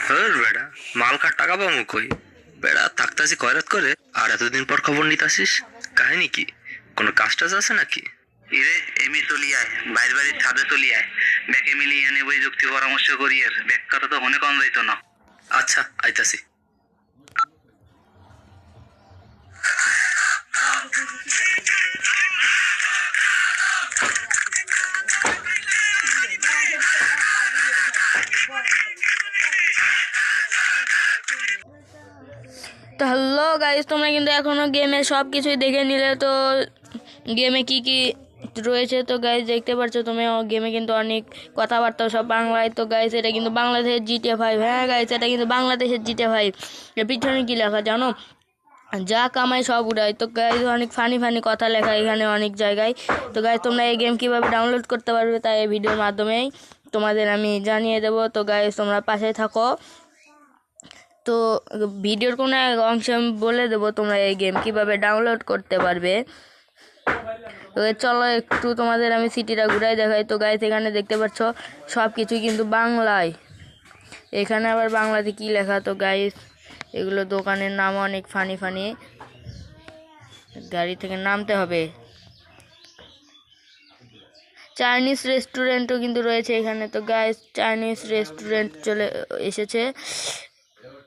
হর বেড়া, মাল খার টাকা পাবো কই? বেড়া থাকতাছি কয়রাত করে, আর এতদিন পর খবর নিতাসিস। কাহিনী কি? কোনো কাজ টাজ আছে নাকি? ইরে এমি চলি আয়, বাইর বাড়ির ছাদে চলি আয়, ব্যাকে মিলিয়ে এনে বই যুক্তি পরামর্শ করি। আর ব্যাক কথা তো মনে কম যাইতো না। আচ্ছা আইতাছি। তো হ্যালো গাইস, তোমরা কিন্তু এখনো গেমে সব কিছুই দেখে নিলে। তো গেমে কি কি রয়েছে তো গাইস দেখতে পাচ্ছ তুমি। গেমে কিন্তু অনেক কথাবার্তা সব বাংলায়। তো গাইস এটা কিন্তু বাংলাদেশের GTA 5। হ্যাঁ গাইস, এটা কিন্তু বাংলাদেশের GTA 5। এর পিছনে কি লেখা জানো? যা কামাই সব উড়াই। তো গাইস অনেক ফানি ফানি কথা লেখা এখানে অনেক জায়গায়। তো গাইস তোমরা এই গেম কিভাবে ডাউনলোড করতে পারবে তাই এই ভিডিওর মাধ্যমেই তোমাদের আমি জানিয়ে দেবো। তো গাইস তোমরা পাশে থাকো। তো ভিডিওর কোনো এক অংশে আমি বলে দেবো তোমরা এই গেম কিভাবে ডাউনলোড করতে পারবে। তো চলো একটু তোমাদের আমি সিটিটা ঘুরাই দেখাই। তো গাইস এখানে দেখতে পাচ্ছ সব কিছুই কিন্তু বাংলায়। এখানে আবার বাংলাতে কি লেখা? তো গাইস এগুলো দোকানের নাম অনেক ফানি ফানি। গাড়ি থেকে নামতে হবে। চাইনিজ রেস্টুরেন্টও কিন্তু রয়েছে এখানে। তো গাইস চাইনিজ রেস্টুরেন্ট চলে এসেছে।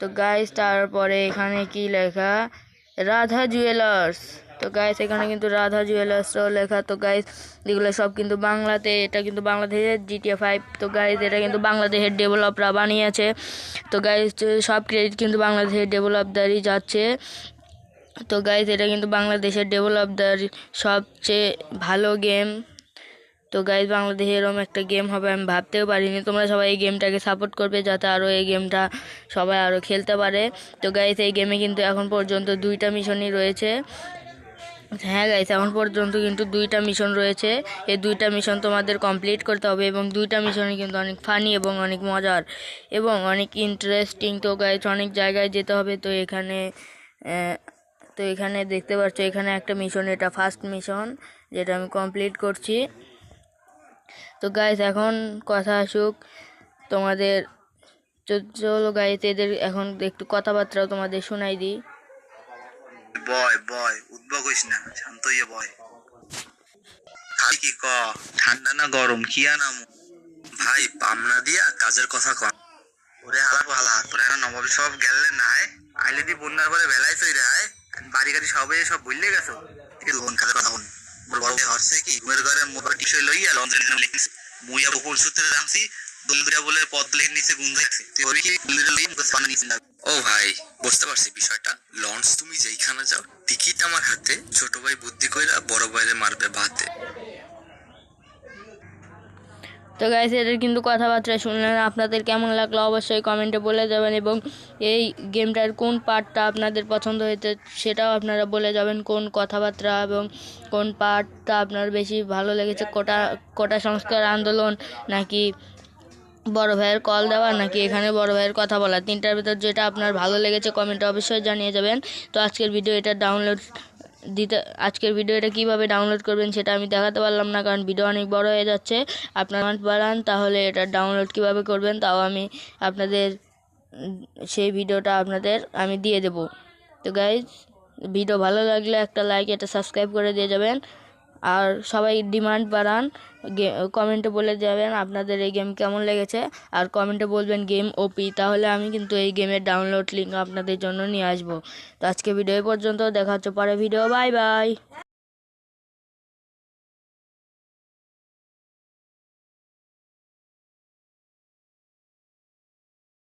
তো গাইস তারপরে এখানে কি লেখা? রাধা জুয়েলার্স। তো গাইস এখানে কিন্তু রাধা জুয়েলার্সও লেখা। তো গাইস এগুলো সব কিন্তু বাংলাতে। এটা কিন্তু বাংলাদেশের GTA 5। তো গাইস এটা কিন্তু বাংলাদেশের ডেভেলপরা বানিয়েছে। তো গাইস সব ক্রেডিট কিন্তু বাংলাদেশের ডেভেলপদারই যাচ্ছে। তো গাইস এটা কিন্তু বাংলাদেশের ডেভেলপদার সবচেয়ে ভালো গেম। তো গাইস বাংলাদেশে এরকম একটা গেম হবে আমি ভাবতেও পারিনি। তোমরা সবাই এই গেমটাকে সাপোর্ট করবে যাতে আরও এই গেমটা সবাই আরও খেলতে পারে। তো গাইস এই গেমে কিন্তু এখন পর্যন্ত 2টা মিশনই রয়েছে। হ্যাঁ গাইস এখন পর্যন্ত কিন্তু 2টা মিশন রয়েছে। এই 2টা মিশন তোমাদের কমপ্লিট করতে হবে এবং 2টা মিশনই কিন্তু অনেক ফানি এবং অনেক মজার এবং অনেক ইন্টারেস্টিং। তো গাইস অনেক জায়গায় যেতে হবে। তো এখানে দেখতে পাচ্ছ এখানে একটা মিশন, এটা ফার্স্ট মিশন যেটা আমি কমপ্লিট করছি। তো গাইস এখন কথা আসুক তোমাদের। চলো গাইস এদের এখন একটু কথাবার্তাও তোমাদের শোনাই দিই। বয় বয় উদ্ভব হইস না, শান্ত হইয়া বয়। খালি কি ক, ঠান্ডা না গরম কি আনামু? ভাই পামনা দিয়া কাজের কথা কন। ওরে হালা হালা তোরা এখন নবাব সব গেলে নাই, আইলে দি বন্যার পরে বেলায় চইরে আয়, বাড়ি গাড়ি সবে সব ভুললে গেছো। লোন কাজের কথা বল। বড় হচ্ছে কি ঘুমের ঘরে মোটর টিসই লইয়া লঞ্চের জন্য লিখছি। মুই আবার উপর সূত্রে জানছি দুলদুরা বলে পদ লেগে নিচে গুন যাচ্ছে। তুই ওই কি দুলদুরা লই মুখে পানি নিছ না? ও ভাই বুঝতে পারছি বিষয়টা। লঞ্চ তুমি যেইখানে যাও টিকিট আমার হাতে, ছোট ভাই বুদ্ধি কইরা বড় ভাইরে মারবে ভাতে। তো গাইস এদের কিন্তু কথাবার্তা শুনলেন, আপনাদের কেমন লাগলো অবশ্যই কমেন্টে বলে যাবেন এবং এই গেমটার কোন পার্টটা আপনাদের পছন্দ হয়েছে সেটাও আপনারা বলে যাবেন। কোন কথাবার্তা এবং কোন পার্টটা আপনার বেশি ভালো লেগেছে, কোটা সংস্কার আন্দোলন নাকি বড় ভাইয়ের কল দেওয়া নাকি এখানে বড় ভাইয়ের কথা বলা, 3টার ভিতর যেটা আপনার ভালো লেগেছে কমেন্টে অবশ্যই জানিয়ে যাবেন। তো আজকের ভিডিও এটা কীভাবে ডাউনলোড করবেন সেটা আমি দেখাতে পারলাম না কারণ ভিডিও অনেক বড় হয়ে যাচ্ছে। আপনারা বাড়ান তাহলে এটা ডাউনলোড কিভাবে করবেন তাও আমি আপনাদের সেই ভিডিওটা আপনাদের আমি দিয়ে দেব। তো গাইজ ভিডিও ভালো লাগলে একটা লাইক, এটা সাবস্ক্রাইব করে দিয়ে যাবেন। আর সবাই ডিমান্ড বাড়ান, কমেন্টে বলে যাবেন আপনাদের এই গেম কেমন লেগেছে আর কমেন্টে বলবেন গেম ওপি, তাহলে আমি কিন্তু এই গেমের ডাউনলোড লিঙ্ক আপনাদের জন্য নিয়ে আসবো। তো আজকে ভিডিও পর্যন্ত, দেখা হচ্ছে পরে ভিডিও। Bye bye.